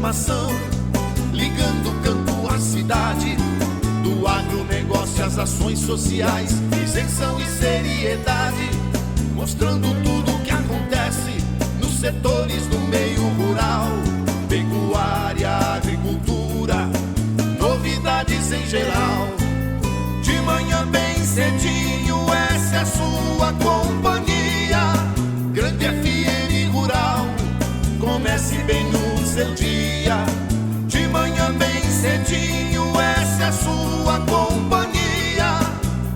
informação, ligando o campo à cidade, do agronegócio às ações sociais, isenção e seriedade, mostrando tudo o que acontece nos setores do meio rural, pecuária, agricultura, novidades em geral. De manhã bem cedinho, essa é a sua companhia, Grande FM Rural. Comece bem no seu dia, de manhã bem cedinho, essa é a sua companhia,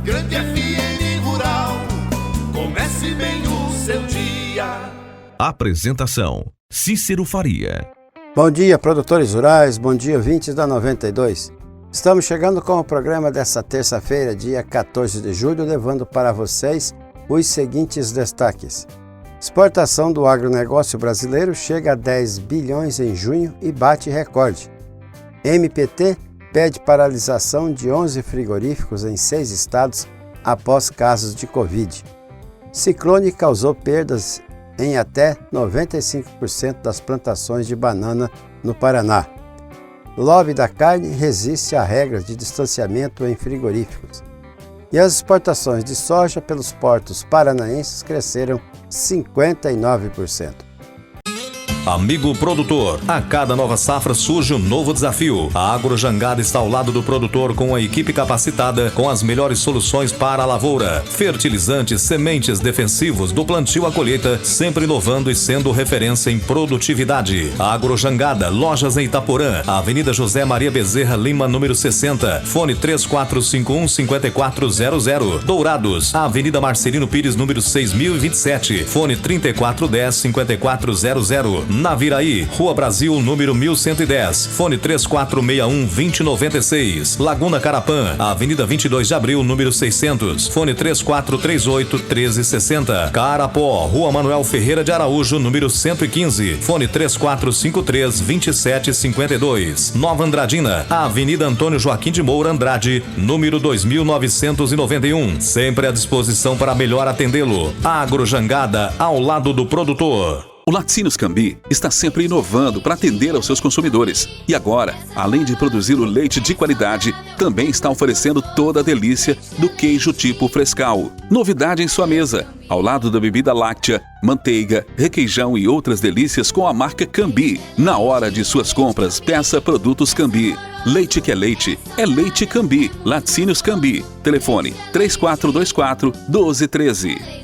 Grande FM Rural. Comece bem o seu dia. Apresentação: Cícero Faria. Bom dia, produtores rurais, bom dia, ouvintes da 92. Estamos chegando com o programa dessa terça-feira, dia 14 de julho, levando para vocês os seguintes destaques. Exportação do agronegócio brasileiro chega a 10 bilhões em junho e bate recorde. MPT pede paralisação de 11 frigoríficos em 6 estados após casos de Covid. Ciclone causou perdas em até 95% das plantações de banana no Paraná. Lobby da carne resiste a regras de distanciamento em frigoríficos. E as exportações de soja pelos portos paranaenses cresceram 59%. Amigo produtor, a cada nova safra surge um novo desafio. A Agrojangada está ao lado do produtor com a equipe capacitada com as melhores soluções para a lavoura. Fertilizantes, sementes, defensivos, do plantio à colheita, sempre inovando e sendo referência em produtividade. A Agrojangada, lojas em Itaporã, Avenida José Maria Bezerra Lima, número 60, fone 3451-5400. Dourados, Avenida Marcelino Pires, número 6027, fone 3410-5400. Naviraí, Rua Brasil, número 1110, fone 3461-2096. Laguna Carapã, Avenida 22 de Abril, número 600, fone 3438-1360. Carapó, Rua Manuel Ferreira de Araújo, número 115, fone 3453-2752. Nova Andradina, Avenida Antônio Joaquim de Moura Andrade, número 2991, sempre à disposição para melhor atendê-lo. Agrojangada, ao lado do produtor. O Laticínios Cambi está sempre inovando para atender aos seus consumidores. E agora, além de produzir o leite de qualidade, também está oferecendo toda a delícia do queijo tipo Frescal. Novidade em sua mesa, ao lado da bebida láctea, manteiga, requeijão e outras delícias com a marca Cambi. Na hora de suas compras, peça produtos Cambi. Leite que é Leite Cambi. Laticínios Cambi. Telefone 3424-1213.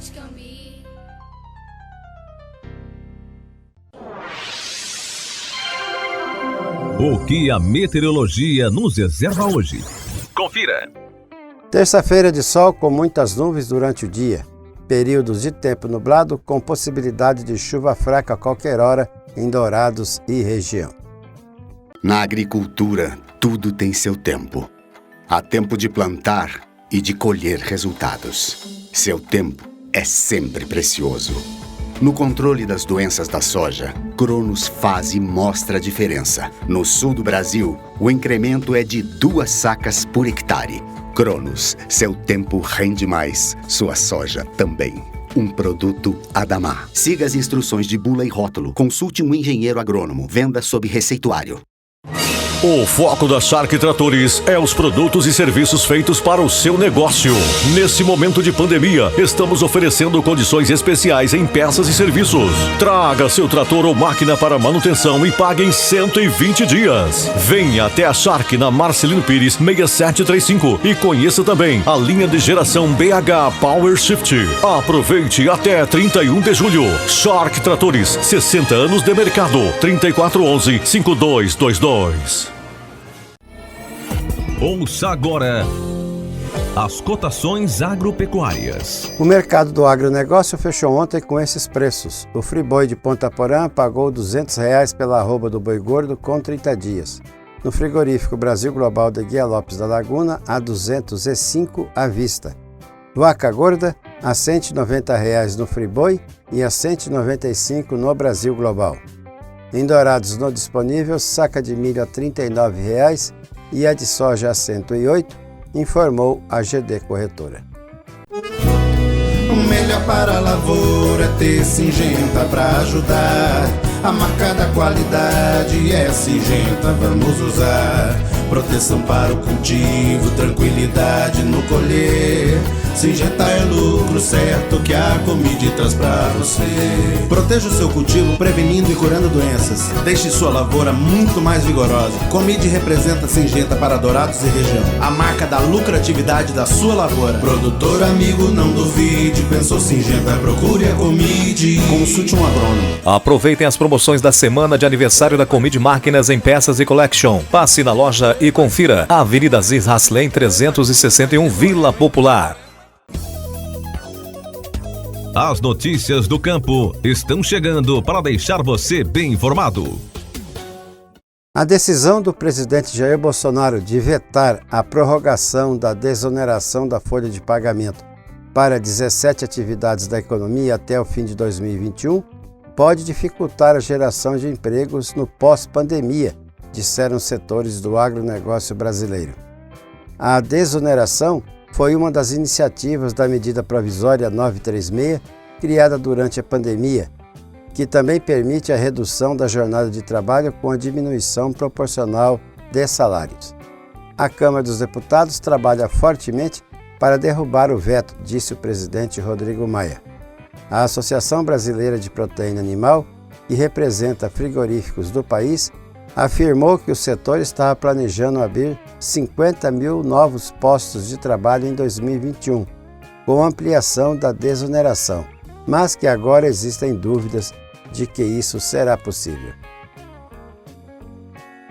O que a meteorologia nos reserva hoje? Confira! Terça-feira de sol com muitas nuvens durante o dia. Períodos de tempo nublado com possibilidade de chuva fraca a qualquer hora em Dourados e região. Na agricultura, tudo tem seu tempo. Há tempo de plantar e de colher resultados. Seu tempo é sempre precioso. No controle das doenças da soja, Cronos faz e mostra a diferença. No sul do Brasil, o incremento é de 2 sacas por hectare. Cronos, seu tempo rende mais, sua soja também. Um produto Adamar. Siga as instruções de bula e rótulo. Consulte um engenheiro agrônomo. Venda sob receituário. O foco da Shark Tratores é os produtos e serviços feitos para o seu negócio. Nesse momento de pandemia, estamos oferecendo condições especiais em peças e serviços. Traga seu trator ou máquina para manutenção e pague em 120 dias. Venha até a Shark na Marcelino Pires 6735 e conheça também a linha de geração BH Power Shift. Aproveite até 31 de julho. Shark Tratores, 60 anos de mercado. 3411-5222. Ouça agora as cotações agropecuárias. O mercado do agronegócio fechou ontem com esses preços. O Friboi de Ponta Porã pagou R$ 200 pela arroba do boi gordo com 30 dias. No frigorífico Brasil Global de Guia Lopes da Laguna, a R$ 205 à vista. Vaca gorda, a R$ 190 no Friboi e a R$ 195 no Brasil Global. Em Dourados, no disponível, saca de milho a R$ 39 e a de soja a R$ 108, informou a GD Corretora. O melhor para a lavoura é ter Singenta para ajudar A marca da qualidade é Syngenta, vamos usar. Proteção para o cultivo, tranquilidade no colher. Syngenta é lucro certo que a Comid traz pra você. Proteja o seu cultivo prevenindo e curando doenças. Deixe sua lavoura muito mais vigorosa. Comid representa Syngenta para Dourados e região, a marca da lucratividade da sua lavoura. Produtor amigo, não duvide, pensou Syngenta, procure a Comid. Consulte um agrônomo. Aproveitem as promoções da semana de aniversário da Comid Máquinas em Peças e Collection. Passe na loja e confira. Avenida Aziz Haslen 361, Vila Popular. As notícias do campo estão chegando para deixar você bem informado. A decisão do presidente Jair Bolsonaro de vetar a prorrogação da desoneração da folha de pagamento para 17 atividades da economia até o fim de 2021 pode dificultar a geração de empregos no pós-pandemia, disseram setores do agronegócio brasileiro. A desoneração foi uma das iniciativas da medida provisória 936, criada durante a pandemia, que também permite a redução da jornada de trabalho com a diminuição proporcional de salários. A Câmara dos Deputados trabalha fortemente para derrubar o veto, disse o presidente Rodrigo Maia. A Associação Brasileira de Proteína Animal, que representa frigoríficos do país, afirmou que o setor estava planejando abrir 50 mil novos postos de trabalho em 2021, com ampliação da desoneração, mas que agora existem dúvidas de que isso será possível.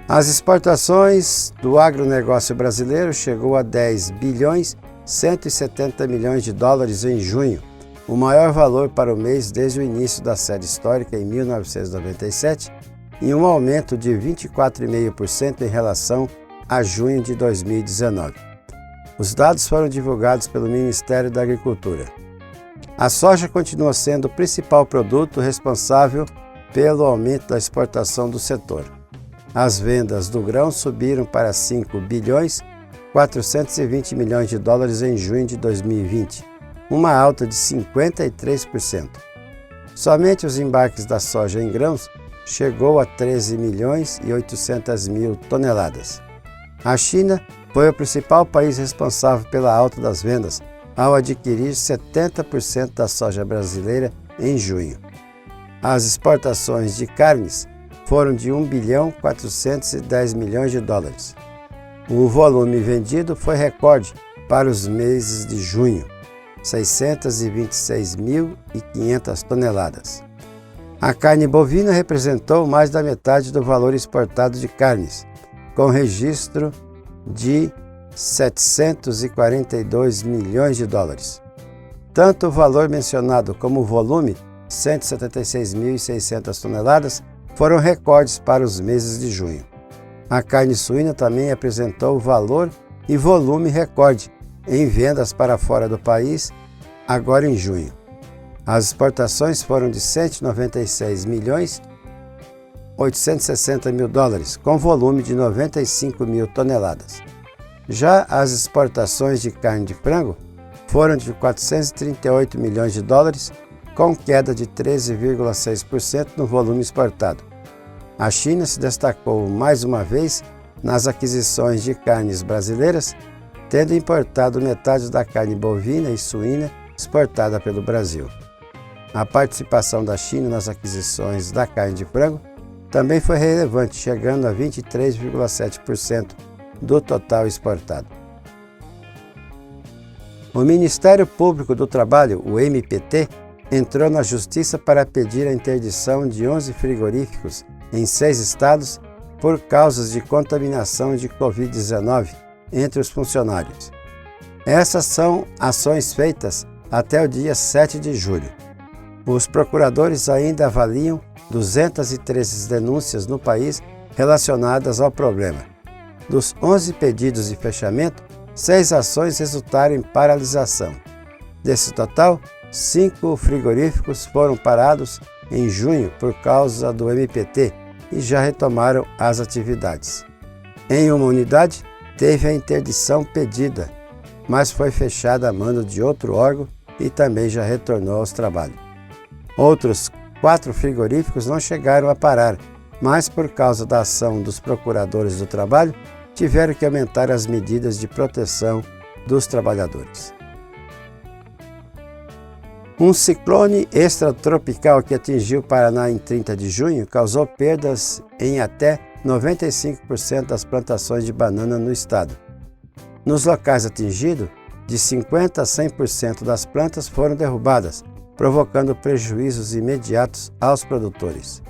As exportações do agronegócio brasileiro chegou a 10 bilhões 170 milhões de dólares em junho, o maior valor para o mês desde o início da série histórica em 1997, e um aumento de 24,5% em relação a junho de 2019. Os dados foram divulgados pelo Ministério da Agricultura. A soja continua sendo o principal produto responsável pelo aumento da exportação do setor. As vendas do grão subiram para 5 bilhões 420 milhões de dólares em junho de 2020, uma alta de 53%. Somente os embarques da soja em grãos chegou a 13 milhões e 800 mil toneladas. A China foi o principal país responsável pela alta das vendas, ao adquirir 70% da soja brasileira em junho. As exportações de carnes foram de 1 bilhão 410 milhões de dólares. O volume vendido foi recorde para os meses de junho, 626.500 toneladas. A carne bovina representou mais da metade do valor exportado de carnes, com registro de 742 milhões de dólares. Tanto o valor mencionado como o volume, 176.600 toneladas, foram recordes para os meses de junho. A carne suína também apresentou valor e volume recorde em vendas para fora do país, agora em junho. As exportações foram de 196 milhões 860 mil dólares, com volume de 95 mil toneladas. Já as exportações de carne de frango foram de 438 milhões de dólares, com queda de 13,6% no volume exportado. A China se destacou mais uma vez nas aquisições de carnes brasileiras, tendo importado metade da carne bovina e suína exportada pelo Brasil. A participação da China nas aquisições da carne de frango também foi relevante, chegando a 23,7% do total exportado. O Ministério Público do Trabalho, o MPT, entrou na Justiça para pedir a interdição de 11 frigoríficos em 6 estados por causas de contaminação de Covid-19 entre os funcionários. Essas são ações feitas até o dia 7 de julho. Os procuradores ainda avaliam 213 denúncias no país relacionadas ao problema. Dos 11 pedidos de fechamento, 6 ações resultaram em paralisação. Desse total, 5 frigoríficos foram parados em junho por causa do MPT e já retomaram as atividades. Em uma unidade, teve a interdição pedida, mas foi fechada a mando de outro órgão e também já retornou aos trabalhos. Outros 4 frigoríficos não chegaram a parar, mas por causa da ação dos procuradores do trabalho, tiveram que aumentar as medidas de proteção dos trabalhadores. Um ciclone extratropical que atingiu o Paraná em 30 de junho causou perdas em até 95% das plantações de banana no estado. Nos locais atingidos, de 50% a 100% das plantas foram derrubadas, provocando prejuízos imediatos aos produtores.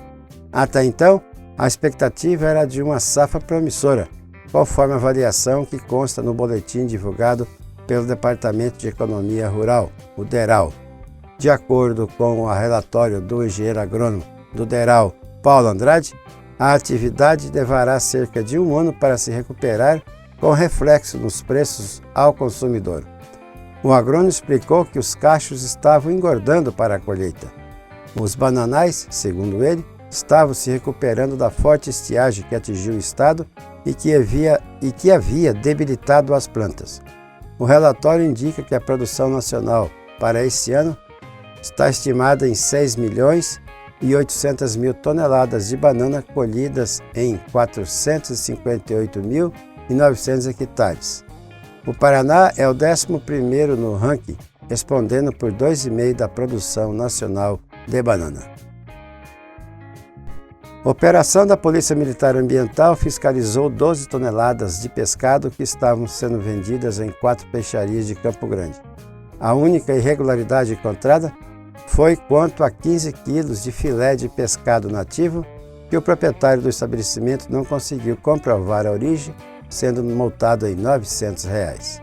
Até então, a expectativa era de uma safra promissora, conforme a avaliação que consta no boletim divulgado pelo Departamento de Economia Rural, o DERAL. De acordo com o relatório do engenheiro agrônomo do DERAL, Paulo Andrade, a atividade levará cerca de 1 ano para se recuperar, com reflexo nos preços ao consumidor. O agrônomo explicou que os cachos estavam engordando para a colheita. Os bananais, segundo ele, estavam se recuperando da forte estiagem que atingiu o estado e que havia debilitado as plantas. O relatório indica que a produção nacional para esse ano está estimada em 6.800.000 toneladas de banana colhidas em 458.900 hectares. O Paraná é o 11º no ranking, respondendo por 2,5% da produção nacional de banana. A operação da Polícia Militar Ambiental fiscalizou 12 toneladas de pescado que estavam sendo vendidas em 4 peixarias de Campo Grande. A única irregularidade encontrada foi quanto a 15 quilos de filé de pescado nativo que o proprietário do estabelecimento não conseguiu comprovar a origem, sendo multado em R$ 900.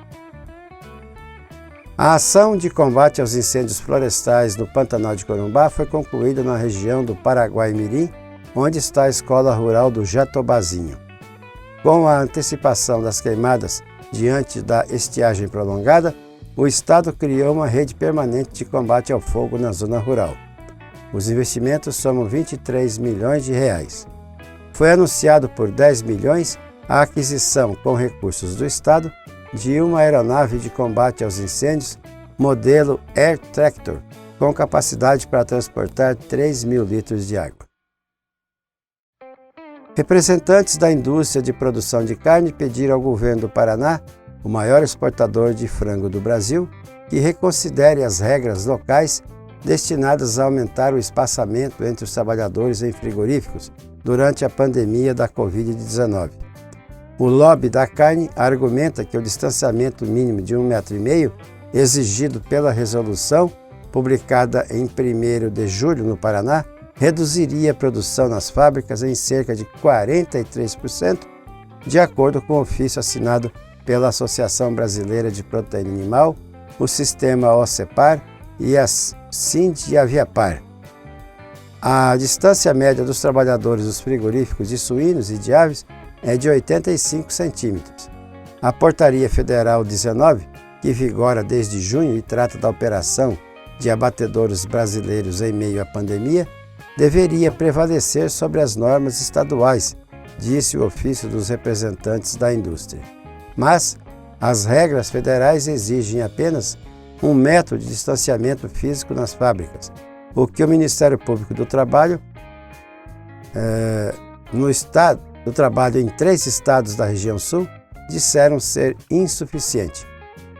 A ação de combate aos incêndios florestais no Pantanal de Corumbá foi concluída na região do Paraguai-Mirim, onde está a Escola Rural do Jatobazinho. Com a antecipação das queimadas diante da estiagem prolongada, o Estado criou uma rede permanente de combate ao fogo na zona rural. Os investimentos somam R$ 23 milhões. Foi anunciado por R$ 10 milhões a aquisição, com recursos do Estado, de uma aeronave de combate aos incêndios modelo Air Tractor, com capacidade para transportar 3.000 litros de água. Representantes da indústria de produção de carne pediram ao governo do Paraná, o maior exportador de frango do Brasil, que reconsidere as regras locais destinadas a aumentar o espaçamento entre os trabalhadores em frigoríficos durante a pandemia da Covid-19. O lobby da carne argumenta que o distanciamento mínimo de 1,5 m, exigido pela resolução publicada em 1º de julho no Paraná, reduziria a produção nas fábricas em cerca de 43%, de acordo com o ofício assinado pela Associação Brasileira de Proteína Animal, o Sistema OCEPAR e a Sindiaviapar. A distância média dos trabalhadores dos frigoríficos de suínos e de aves é de 85 centímetros. A Portaria Federal 19, que vigora desde junho e trata da operação de abatedouros brasileiros em meio à pandemia, deveria prevalecer sobre as normas estaduais, disse o ofício dos representantes da indústria. Mas as regras federais exigem apenas 1 metro de distanciamento físico nas fábricas, o que o Ministério Público do Trabalho, no estado do trabalho em 3 estados da região sul, disseram ser insuficiente.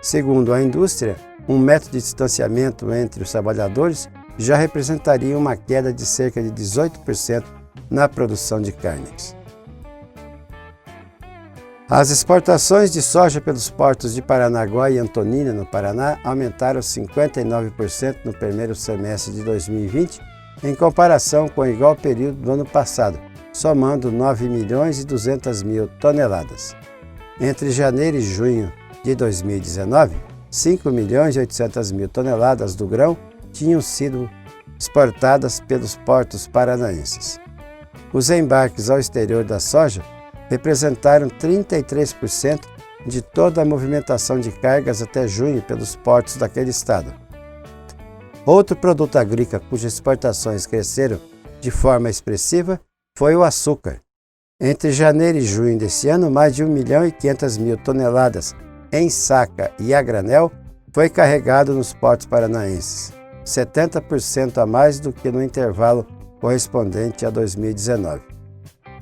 Segundo a indústria, 1 metro de distanciamento entre os trabalhadores já representaria uma queda de cerca de 18% na produção de carnes. As exportações de soja pelos portos de Paranaguá e Antonina, no Paraná, aumentaram 59% no primeiro semestre de 2020, em comparação com o igual período do ano passado, somando 9.200.000 toneladas. Entre janeiro e junho de 2019, 5.800.000 toneladas do grão tinham sido exportadas pelos portos paranaenses. Os embarques ao exterior da soja representaram 33% de toda a movimentação de cargas até junho pelos portos daquele estado. Outro produto agrícola cujas exportações cresceram de forma expressiva foi o açúcar. Entre janeiro e junho desse ano, mais de 1.500.000 toneladas em saca e a granel foi carregado nos portos paranaenses. 70% a mais do que no intervalo correspondente a 2019.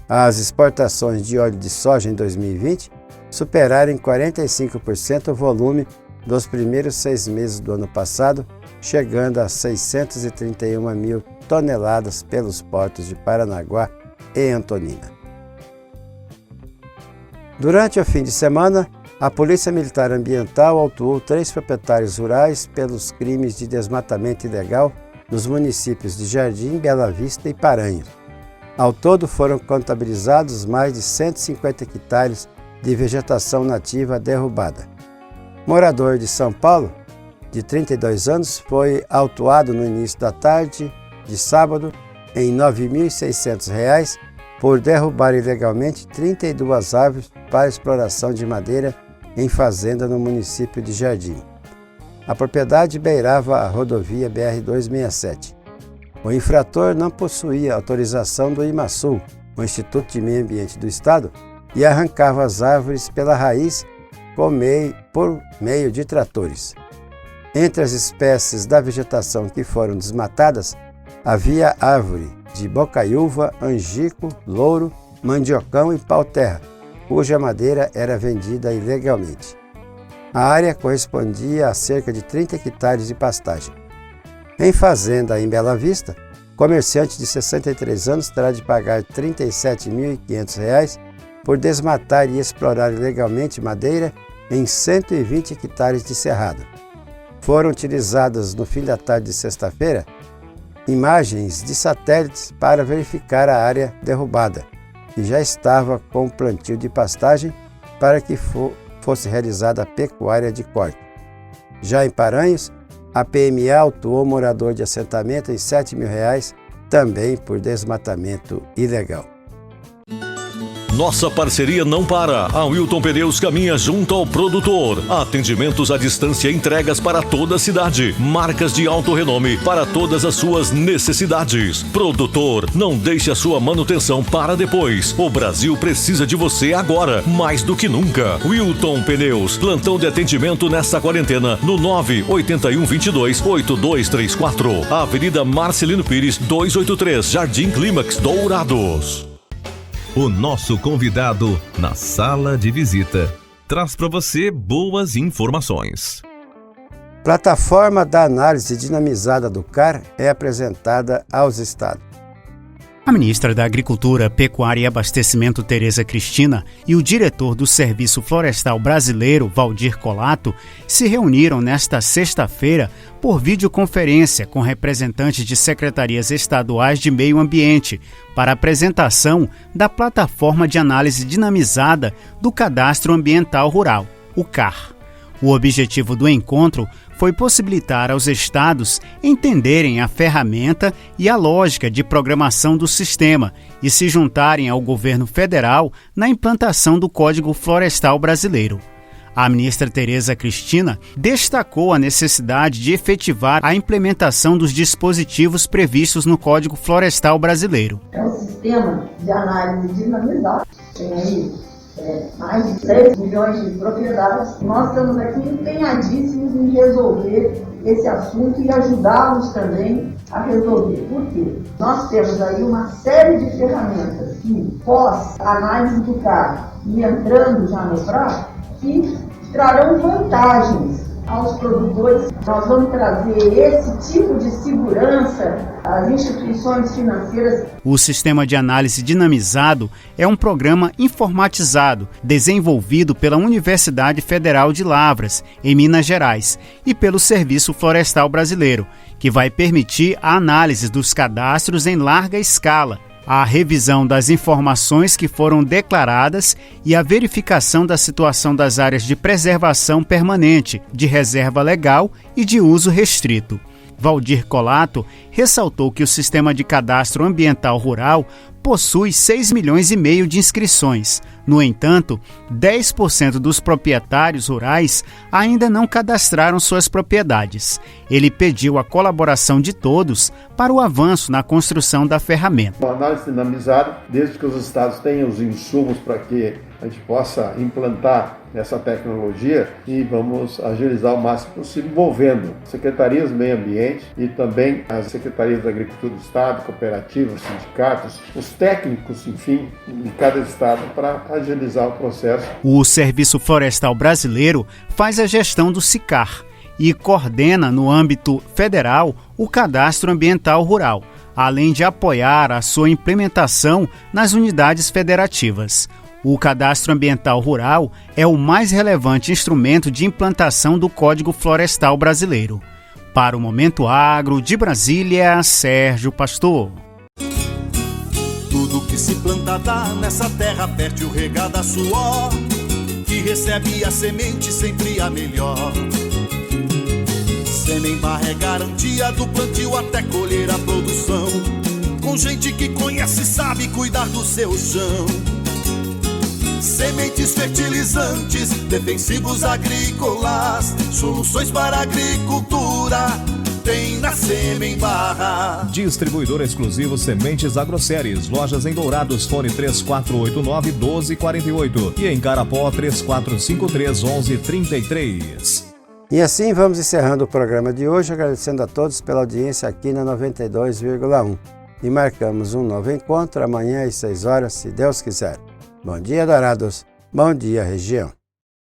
As exportações de óleo de soja em 2020 superaram em 45% o volume dos primeiros 6 meses do ano passado, chegando a 631 mil toneladas pelos portos de Paranaguá e Antonina. Durante o fim de semana, a Polícia Militar Ambiental autuou 3 proprietários rurais pelos crimes de desmatamento ilegal nos municípios de Jardim, Bela Vista e Paranhos. Ao todo foram contabilizados mais de 150 hectares de vegetação nativa derrubada. Morador de São Paulo, de 32 anos, foi autuado no início da tarde de sábado em R$ 9.600 por derrubar ilegalmente 32 árvores para exploração de madeira em fazenda no município de Jardim. A propriedade beirava a rodovia BR-267. O infrator não possuía autorização do IMASUL, o Instituto de Meio Ambiente do Estado, e arrancava as árvores pela raiz por meio de tratores. Entre as espécies da vegetação que foram desmatadas, havia árvore de bocaiúva, angico, louro, mandiocão e pau-terra, cuja madeira era vendida ilegalmente. A área correspondia a cerca de 30 hectares de pastagem. Em fazenda em Bela Vista, comerciante de 63 anos terá de pagar R$ 37.500 por desmatar e explorar ilegalmente madeira em 120 hectares de cerrado. Foram utilizadas no fim da tarde de sexta-feira imagens de satélites para verificar a área derrubada, que já estava com plantio de pastagem para que fosse realizada a pecuária de corte. Já em Paranhos, a PMA autuou morador de assentamento em R$ 7.000, também por desmatamento ilegal. Nossa parceria não para. A Wilton Pneus caminha junto ao produtor. Atendimentos à distância e entregas para toda a cidade. Marcas de alto renome para todas as suas necessidades. Produtor, não deixe a sua manutenção para depois. O Brasil precisa de você agora, mais do que nunca. Wilton Pneus, plantão de atendimento nesta quarentena no 981228234. Avenida Marcelino Pires, 283, Jardim Clímax, Dourados. O nosso convidado na sala de visita traz para você boas informações. Plataforma da análise dinamizada do CAR é apresentada aos estados. A ministra da Agricultura, Pecuária e Abastecimento, Tereza Cristina, e o diretor do Serviço Florestal Brasileiro, Valdir Colato, se reuniram nesta sexta-feira por videoconferência com representantes de secretarias estaduais de meio ambiente para apresentação da Plataforma de Análise Dinamizada do Cadastro Ambiental Rural, o CAR. O objetivo do encontro foi possibilitar aos estados entenderem a ferramenta e a lógica de programação do sistema e se juntarem ao governo federal na implantação do Código Florestal Brasileiro. A ministra Tereza Cristina destacou a necessidade de efetivar a implementação dos dispositivos previstos no Código Florestal Brasileiro. É um sistema de análise dinamizado, tem aí mais de 6 milhões de propriedades. Nós estamos aqui empenhadíssimos em resolver esse assunto e ajudá-los também a resolver. Por quê? Nós temos aí uma série de ferramentas que, pós-análise do CAR e entrando já no PRA, que trarão vantagens aos produtores. Nós vamos trazer esse tipo de segurança às instituições financeiras. O Sistema de Análise Dinamizado é um programa informatizado desenvolvido pela Universidade Federal de Lavras, em Minas Gerais, e pelo Serviço Florestal Brasileiro, que vai permitir a análise dos cadastros em larga escala, a revisão das informações que foram declaradas e a verificação da situação das áreas de preservação permanente, de reserva legal e de uso restrito. Valdir Colato ressaltou que o Sistema de Cadastro Ambiental Rural possui 6,5 milhões de inscrições. No entanto, 10% dos proprietários rurais ainda não cadastraram suas propriedades. Ele pediu a colaboração de todos para o avanço na construção da ferramenta. A análise dinamizada, desde que os estados tenham os insumos para que a gente possa implantar essa tecnologia e vamos agilizar o máximo possível, envolvendo secretarias do meio ambiente e também as secretarias da agricultura do estado, cooperativas, sindicatos, os técnicos, enfim, de cada estado para agilizar o processo. O Serviço Florestal Brasileiro faz a gestão do SICAR e coordena no âmbito federal o Cadastro Ambiental Rural, além de apoiar a sua implementação nas unidades federativas. O Cadastro Ambiental Rural é o mais relevante instrumento de implantação do Código Florestal Brasileiro. Para o Momento Agro, de Brasília, Sérgio Pastor. Tudo que se planta dá nessa terra fértil regada a suor, que recebe a semente sempre a melhor. Semear é garantia do plantio até colher a produção, com gente que conhece e sabe cuidar do seu chão. Sementes fertilizantes, defensivos agrícolas, soluções para a agricultura, tem na Semembarra. Distribuidor exclusivo Sementes Agroceres, lojas em Dourados, fone 3489-1248 e em Carapó 3453-1133. E assim vamos encerrando o programa de hoje, agradecendo a todos pela audiência aqui na 92,1. E marcamos um novo encontro amanhã às 6 horas, se Deus quiser. Bom dia, Dourados. Bom dia, região.